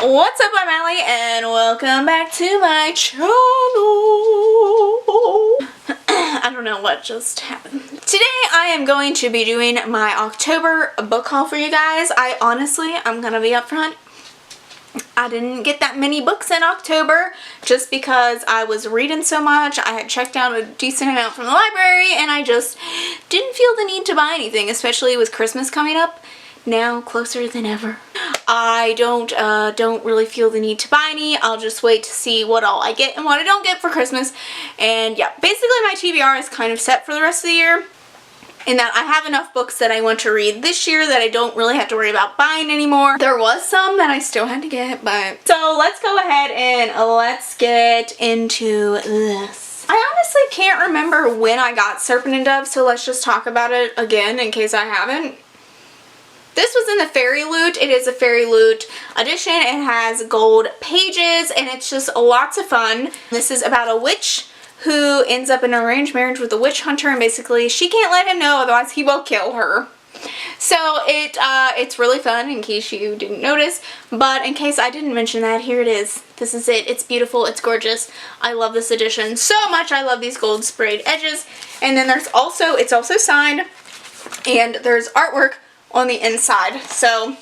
What's up, I'm Allie, and welcome back to my channel. I don't know what just happened. Today I am going to be doing my October book haul for you guys. I'm gonna be upfront. I didn't get that many books in October just because I was reading so much. I had checked out a decent amount from the library and I just didn't feel the need to buy anything, especially with Christmas coming up now closer than ever. I don't really feel the need to buy any. I'll just wait to see what all I get and what I don't get for Christmas. And yeah, basically my TBR is kind of set for the rest of the year, in that I have enough books that I want to read this year that I don't really have to worry about buying anymore. There was some that I still had to get, but... So let's go ahead and let's get into this. I honestly can't remember when I got Serpent and Dove, so let's just talk about it again in case I haven't. This was in the Fairyloot. It is a Fairyloot edition. It has gold pages and it's just lots of fun. This is about a witch who ends up in an arranged marriage with a witch hunter, and basically she can't let him know, otherwise he will kill her. So it's really fun in case you didn't notice, but in case I didn't mention that, here it is. This is it. It's beautiful. It's gorgeous. I love this edition so much. I love these gold sprayed edges. And then it's also signed and there's artwork on the inside. So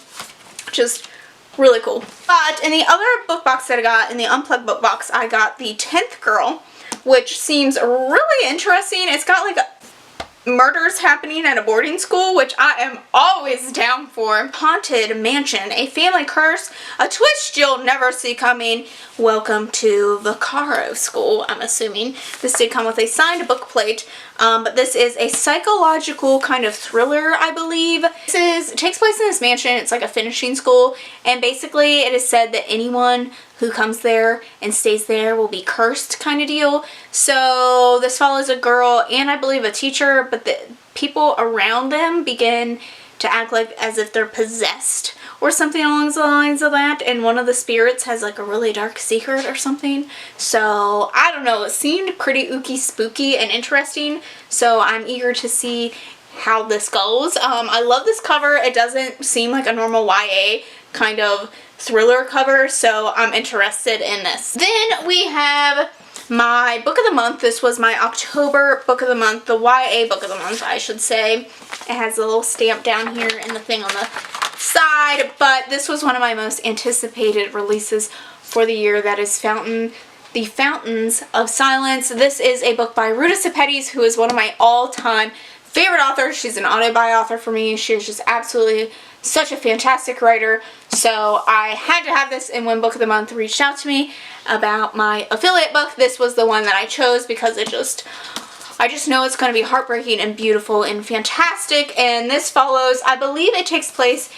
just really cool. But in the other book box that I got, in the Unplugged book box, I got the 10th Girl, which seems really interesting. It's got like murders happening at a boarding school, which I am always down for. Haunted mansion, a family curse, a twist you'll never see coming. Welcome to Xoxo school, I'm assuming. This did come with a signed book plate, but this is a psychological kind of thriller, I believe. It takes place in this mansion. It's like a finishing school, and basically it is said that anyone who comes there and stays there will be cursed, kind of deal. So this follows a girl and I believe a teacher, but the people around them begin to act like as if they're possessed or something along the lines of that, and one of the spirits has like a really dark secret or something. So I don't know, it seemed pretty ooky spooky and interesting, so I'm eager to see how this goes. I love this cover. It doesn't seem like a normal YA kind of thriller cover, so I'm interested in this. Then we have my book of the month. This was my October book of the month, the YA book of the month, I should say. It has a little stamp down here and the thing on the side, but this was one of my most anticipated releases for the year. That is The Fountains of Silence. This is a book by Ruta Sepetys, who is one of my all-time favorite authors. She's an auto-buy author for me. She is just absolutely such a fantastic writer. So I had to have this, and when Book of the Month reached out to me about my affiliate book, this was the one that I chose because I just know it's going to be heartbreaking and beautiful and fantastic. And this follows, I believe it takes place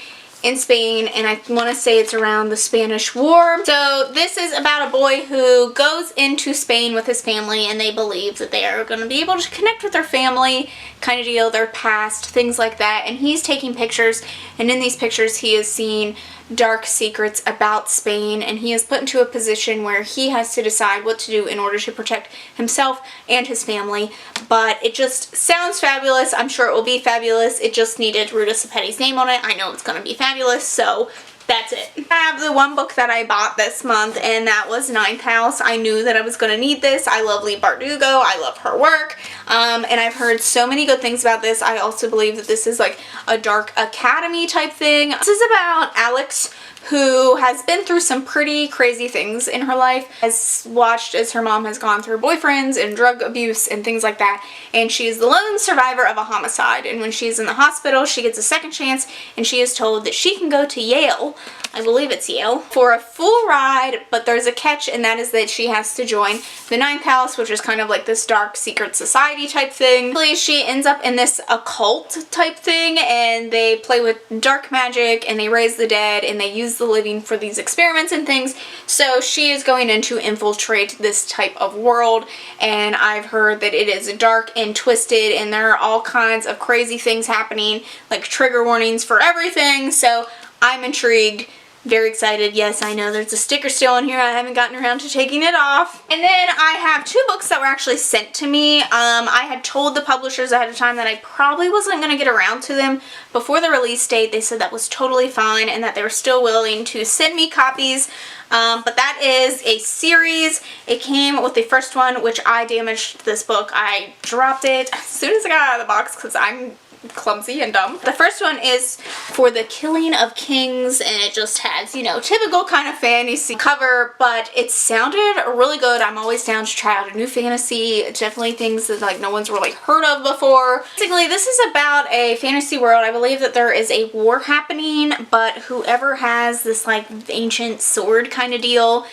in Spain, and I want to say it's around the Spanish War. So this is about a boy who goes into Spain with his family, and they believe that they are going to be able to connect with their family, kind of deal, their past, things like that. And he's taking pictures, and in these pictures he is seeing dark secrets about Spain, and he is put into a position where he has to decide what to do in order to protect himself and his family. But it just sounds fabulous. I'm sure it will be fabulous. It just needed Ruta Sepetys' name on it. I know it's going to be fabulous, so that's it. I have the one book that I bought this month, and that was Ninth House. I knew that I was going to need this. I love Leigh Bardugo. I love her work. And I've heard so many good things about this. I also believe that this is like a dark academy type thing. This is about Alex, who has been through some pretty crazy things in her life, has watched as her mom has gone through boyfriends and drug abuse and things like that, and she is the lone survivor of a homicide. And when she's in the hospital, she gets a second chance, and she is told that she can go to Yale, I believe it's Yale, for a full ride, but there's a catch, and that is that she has to join the Ninth House, which is kind of like this dark secret society type thing. She ends up in this occult type thing, and they play with dark magic, and they raise the dead, and they use the living for these experiments and things. So she is going in to infiltrate this type of world, and I've heard that it is dark and twisted, and there are all kinds of crazy things happening, like trigger warnings for everything. So I'm intrigued Very excited. Yes, I know there's a sticker still on here. I haven't gotten around to taking it off. And then I have 2 books that were actually sent to me. I had told the publishers ahead of time that I probably wasn't going to get around to them before the release date. They said that was totally fine and that they were still willing to send me copies. But that is a series. It came with the first one, which I damaged this book. I dropped it as soon as I got out of the box because I'm clumsy and dumb. The first one is For the Killing of Kings, and it just has, you know, typical kind of fantasy cover, but it sounded really good. I'm always down to try out a new fantasy. Definitely things that like no one's really heard of before. Basically, this is about a fantasy world. I believe that there is a war happening, but whoever has this like ancient sword kind of deal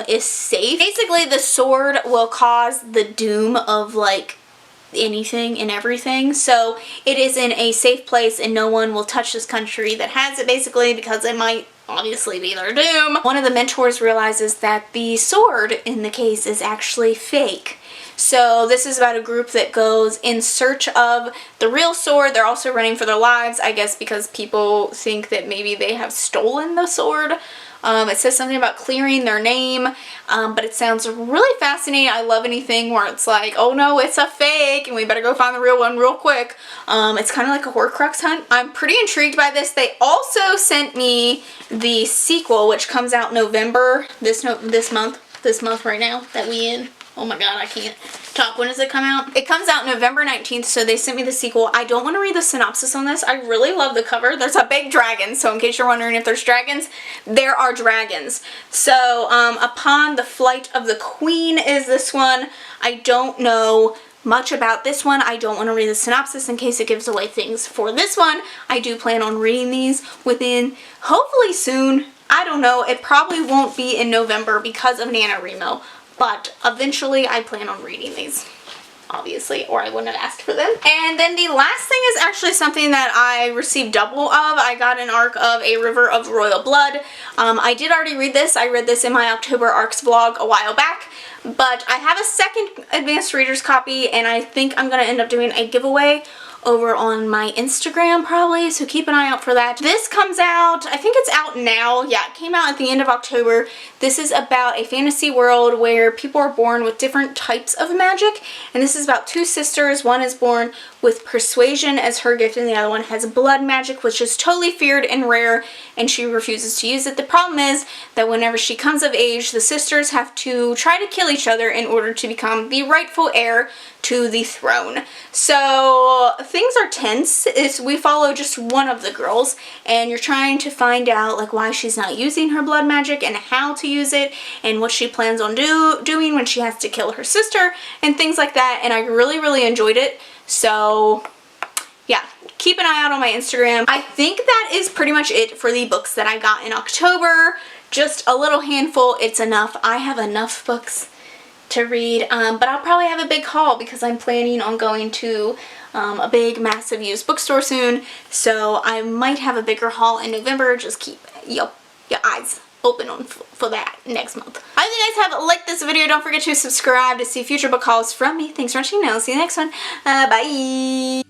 is safe. Basically, the sword will cause the doom of like anything and everything, so it is in a safe place and no one will touch this country that has it, basically, because it might obviously be their doom. One of the mentors realizes that the sword in the case is actually fake. So this is about a group that goes in search of the real sword. They're also running for their lives, I guess, because people think that maybe they have stolen the sword. It says something about clearing their name, but it sounds really fascinating. I love anything where it's like, oh no, it's a fake and we better go find the real one real quick. It's kind of like a Horcrux hunt. I'm pretty intrigued by this. They also sent me the sequel, which comes out November, this month right now that we in. Oh my god, I can't talk. When does it come out? It comes out November 19th, so they sent me the sequel. I don't want to read the synopsis on this. I really love the cover. There's a big dragon, so in case you're wondering if there's dragons, there are dragons. So, Upon the Flight of the Queen is this one. I don't know much about this one. I don't want to read the synopsis in case it gives away things for this one. I do plan on reading these within, hopefully soon. I don't know. It probably won't be in November because of NaNoWriMo. But eventually I plan on reading these, obviously, or I wouldn't have asked for them. And then the last thing is actually something that I received double of. I got an ARC of A River of Royal Blood. I did already read this. I read this in my October ARCs vlog a while back. But I have a second advanced reader's copy, and I think I'm going to end up doing a giveaway over on my Instagram probably, so keep an eye out for that. This comes out, I think it's out now. Yeah, it came out at the end of October. This is about a fantasy world where people are born with different types of magic, and this is about 2 sisters. One is born with persuasion as her gift, and the other one has blood magic, which is totally feared and rare, and she refuses to use it. The problem is that whenever she comes of age, the sisters have to try to kill each other in order to become the rightful heir to the throne. So things are tense. We follow just one of the girls, and you're trying to find out like why she's not using her blood magic and how to use it and what she plans on doing when she has to kill her sister and things like that. And I really enjoyed it. So yeah, keep an eye out on my Instagram. I think that is pretty much it for the books that I got in October. Just a little handful. It's enough. I have enough books to read, but I'll probably have a big haul because I'm planning on going to a big massive used bookstore soon, so I might have a bigger haul in November. Just keep your eyes open for that next month. I hope you guys have liked this video. Don't forget to subscribe to see future book hauls from me. Thanks for watching. I'll see you next one. Bye.